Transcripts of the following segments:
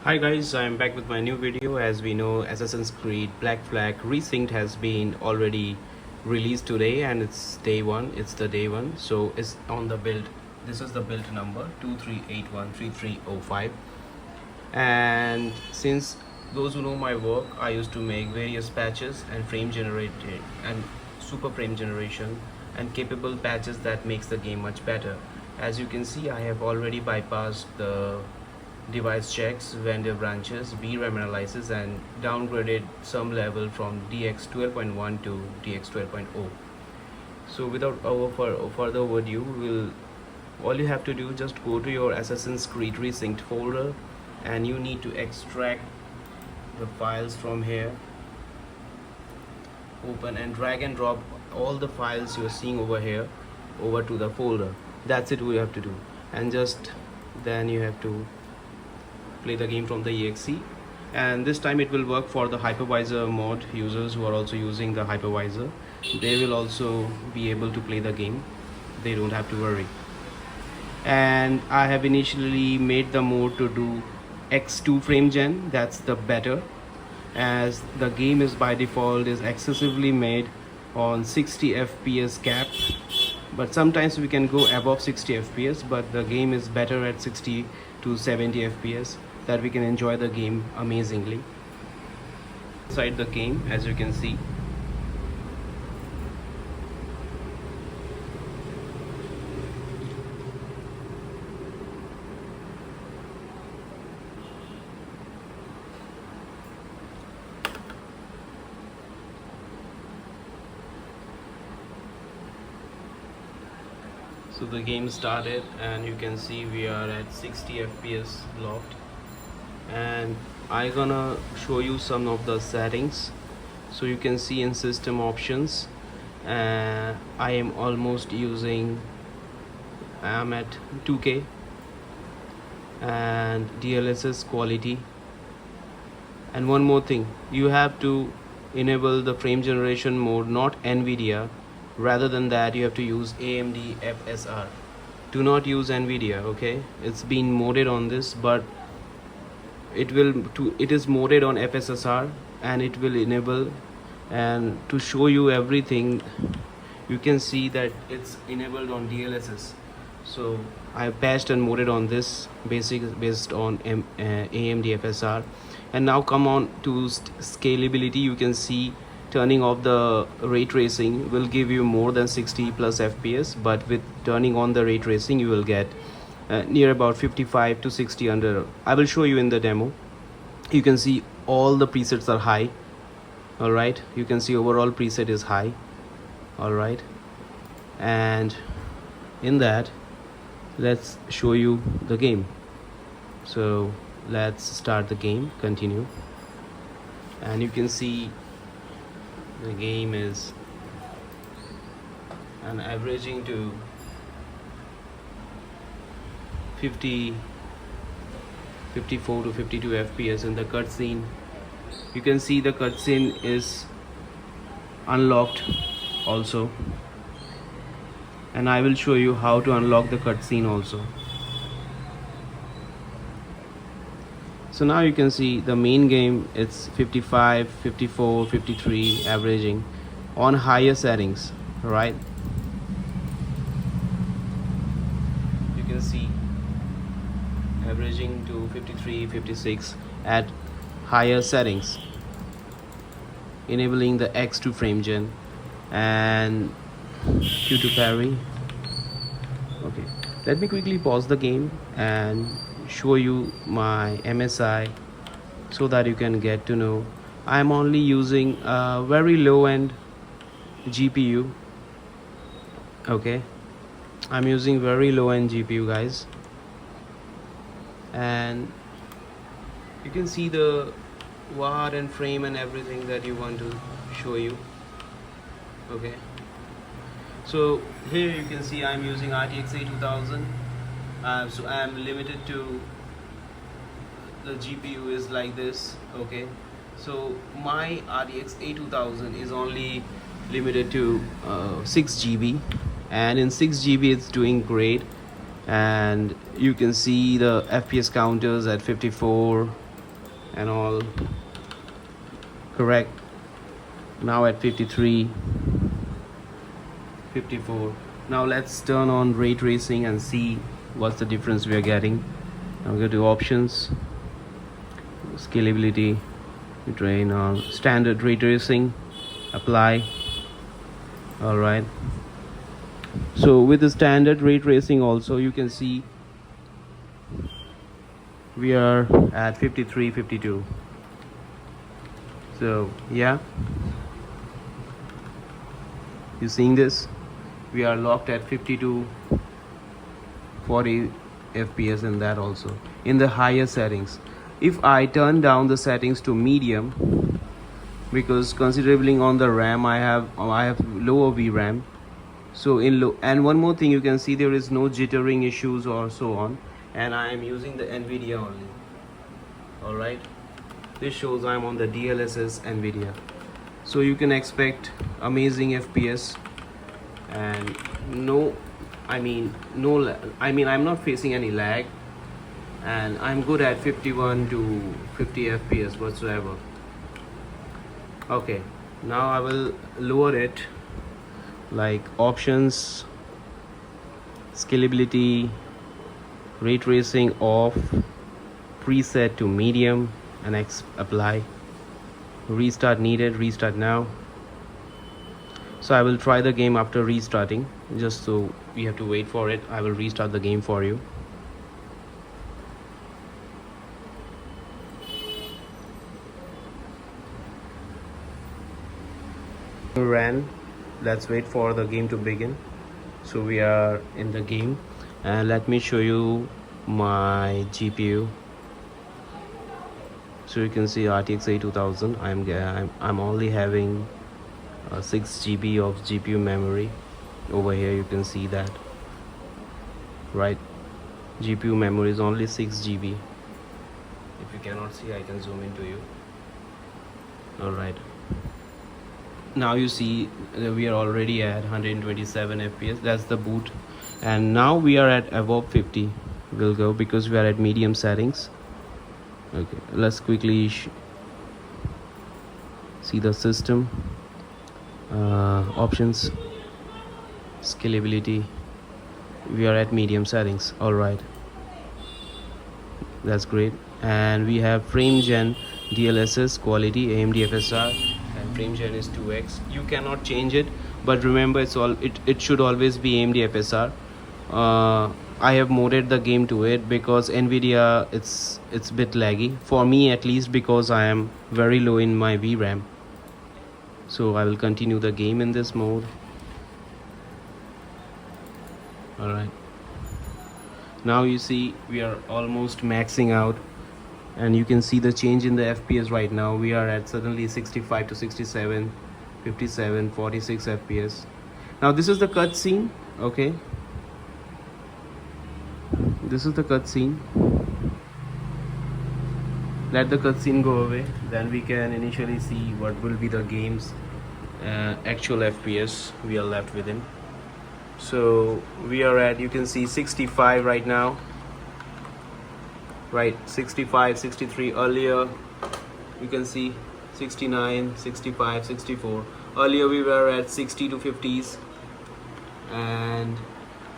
Hi guys, I'm back with my new video. As we know, Assassin's Creed Black Flag Resynced has been already released today and it's day one. It's the day one. So it's on the build. This is the build number 23813305. And since those who know my work, I used to make various patches and frame generated and super frame generation and capable patches that makes the game much better. As you can see, I have already bypassed the device checks, vendor branches, VRAM analysis, and downgraded some level from DX 12.1 to DX 12.0. So without further ado, all you have to do, just go to your Assassin's Creed Resynced folder and you need to extract the files from here, open and drag and drop all the files you're seeing over here over to the folder. That's it, we have to do. And just then you have to play the game from the exe, and this time it will work for the hypervisor mod users who are also using the hypervisor. They will also be able to play the game, they don't have to worry. And I have initially made the mode to do X2 FrameGen. That's the better, as the game is by default is excessively made on 60 FPS cap, but sometimes we can go above 60 FPS, but the game is better at 60 to 70 FPS, that we can enjoy the game amazingly. Inside the game, as you can see, so the game started and you can see we are at 60 FPS locked, and I'm gonna show you some of the settings. So you can see in system options, I am almost using, I'm at 2K, and DLSS quality. And one more thing, you have to enable the frame generation mode, not NVIDIA. Rather than that, you have to use AMD FSR. Do not use NVIDIA, okay? It's been modded on this, but it is modded on FSR and it will enable. And to show you everything, you can see that it's enabled on DLSS. So I patched and modded on this based on AMD FSR. And now come on to scalability. You can see turning off the ray tracing will give you more than 60 plus FPS, but with turning on the ray tracing you will get near about 55 to 60 under. I will show you in the demo. You can see all the presets are high. All right, you can see overall preset is high. All right, and in that, let's show you the game. So let's start the game, continue, and you can see the game is averaging to 54 to 52 FPS. In the cutscene, you can see the cutscene is unlocked also, and I will show you how to unlock the cutscene also. So now you can see the main game, it's 55, 54, 53 averaging on higher settings, right? You can see averaging to 53, 56 at higher settings, enabling the X2 FrameGen and Q2 parry. Okay, let me quickly pause the game and show you my MSI so that you can get to know. I'm only using a very low end GPU. Okay, I'm using very low end GPU, guys, and you can see the watt and frame and everything that you want to show you. Okay, so here you can see I'm using RTX 2000. So I am limited to the GPU is like this. Okay, so my RTX A2000 is only limited to 6 GB, and in 6 GB it's doing great. And you can see the FPS counters at 54, and all correct. Now at 53, 54. Now let's turn on ray tracing and see what's the difference we are getting. Now go to options, scalability, train on standard ray tracing, apply. All right, so with the standard ray tracing also you can see we are at 53, 52. So yeah, you seeing this, we are locked at 52, 40 FPS in that also in the higher settings. If I turn down the settings to medium, because considerably on the RAM I have lower VRAM, so in low, and one more thing, you can see there is no jittering issues or so on, and I am using the NVIDIA only. All right, this shows I'm on the DLSS NVIDIA, so you can expect amazing FPS and I'm not facing any lag, and I'm good at 51 to 50 FPS whatsoever. Okay, now I will lower it, like options, scalability, ray tracing off, preset to medium, and apply. Restart needed, restart now. So I will try the game after restarting, just so we have to wait for it. I will restart the game for you. Ran. Let's wait for the game to begin. So we are in the game, and let me show you my GPU. So you can see RTX 2000. I'm only having 6 GB of GPU memory. Over here you can see that, right? GPU memory is only 6 GB. If you cannot see, I can zoom into you. All right, now you see that we are already at 127 FPS. That's the boot, and now we are at above 50. We'll go because we are at medium settings. Okay, let's quickly see the system options, scalability. We are at medium settings. All right, that's great. And we have FrameGen DLSS quality, AMD FSR, and FrameGen is 2x. You cannot change it, but remember it should always be AMD FSR. I have modded the game to it because NVIDIA it's a bit laggy for me, at least, because I am very low in my VRAM. So I will continue the game in this mode. All right, now you see we are almost maxing out, and you can see the change in the FPS right now. We are at suddenly 65 to 67, 57, 46 FPS. Now this is the cutscene. Okay, this is the cutscene. Let the cutscene go away, then we can initially see what will be the game's actual FPS we are left with him. So we are at, you can see 65 right now, right? 65, 63. Earlier you can see 69, 65, 64. Earlier we were at 60 to 50s, and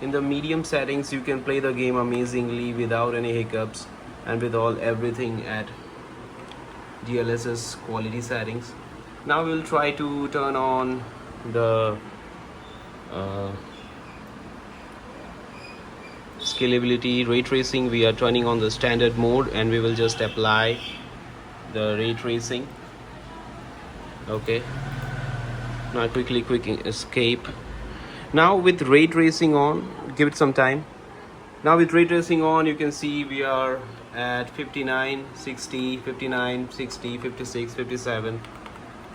in the medium settings you can play the game amazingly without any hiccups and with everything at DLSS quality settings. Now we'll try to turn on the scalability, ray tracing. We are turning on the standard mode, and we will just apply the ray tracing. Okay, now quick escape. Now with ray tracing on, give it some time. Now with ray tracing on, you can see we are at 59, 60, 59, 60, 56, 57.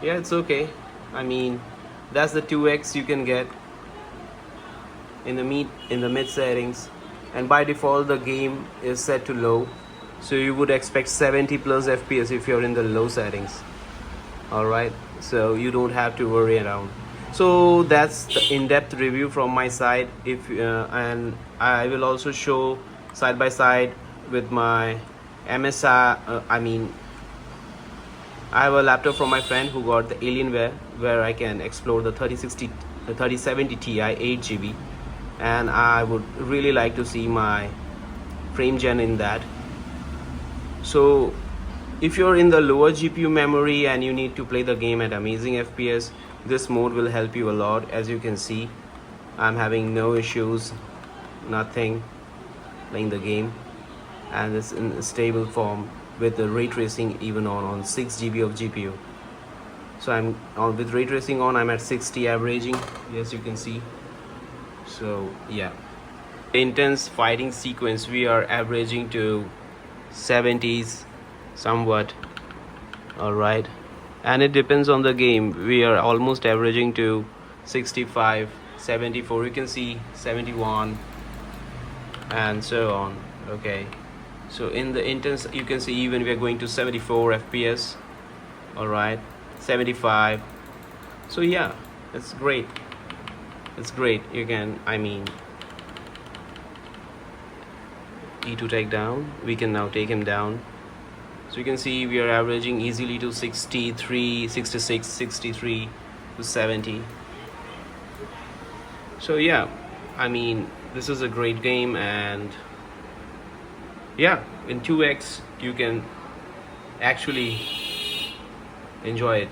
Yeah, it's okay. I mean, that's the 2x you can get in the mid settings, and by default the game is set to low, so you would expect 70 plus FPS if you're in the low settings. All right, so you don't have to worry around. So that's the in-depth review from my side. And I will also show side by side with my MSI I have a laptop from my friend who got the Alienware, where I can explore the 3070 Ti 8 GB, and I would really like to see my FrameGen in that. So if you're in the lower GPU memory and you need to play the game at amazing FPS, this mode will help you a lot. As you can see, I'm having no issues, nothing, playing the game, and it's in a stable form with the ray tracing even on 6 GB of GPU. So I'm on with ray tracing on, I'm at 60 averaging, yes, you can see. So yeah, intense fighting sequence we are averaging to 70s somewhat. All right, and it depends on the game. We are almost averaging to 65, 74, you can see 71, and so on. Okay, so in the intense you can see even we are going to 74 FPS. All right, 75. So yeah, it's great, it's great. You can, I mean, E to take down, we can now take him down. So you can see we are averaging easily to 63, 66, 63 to 70. So yeah, I mean, this is a great game, and yeah, in 2x you can actually enjoy it.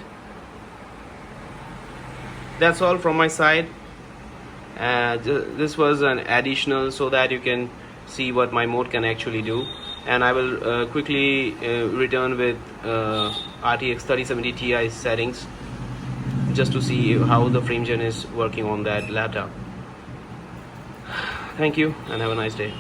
That's all from my side. This was an additional so that you can see what my mode can actually do, and I will quickly return with RTX 3070 Ti settings just to see how the FrameGen is working on that laptop. Thank you and have a nice day.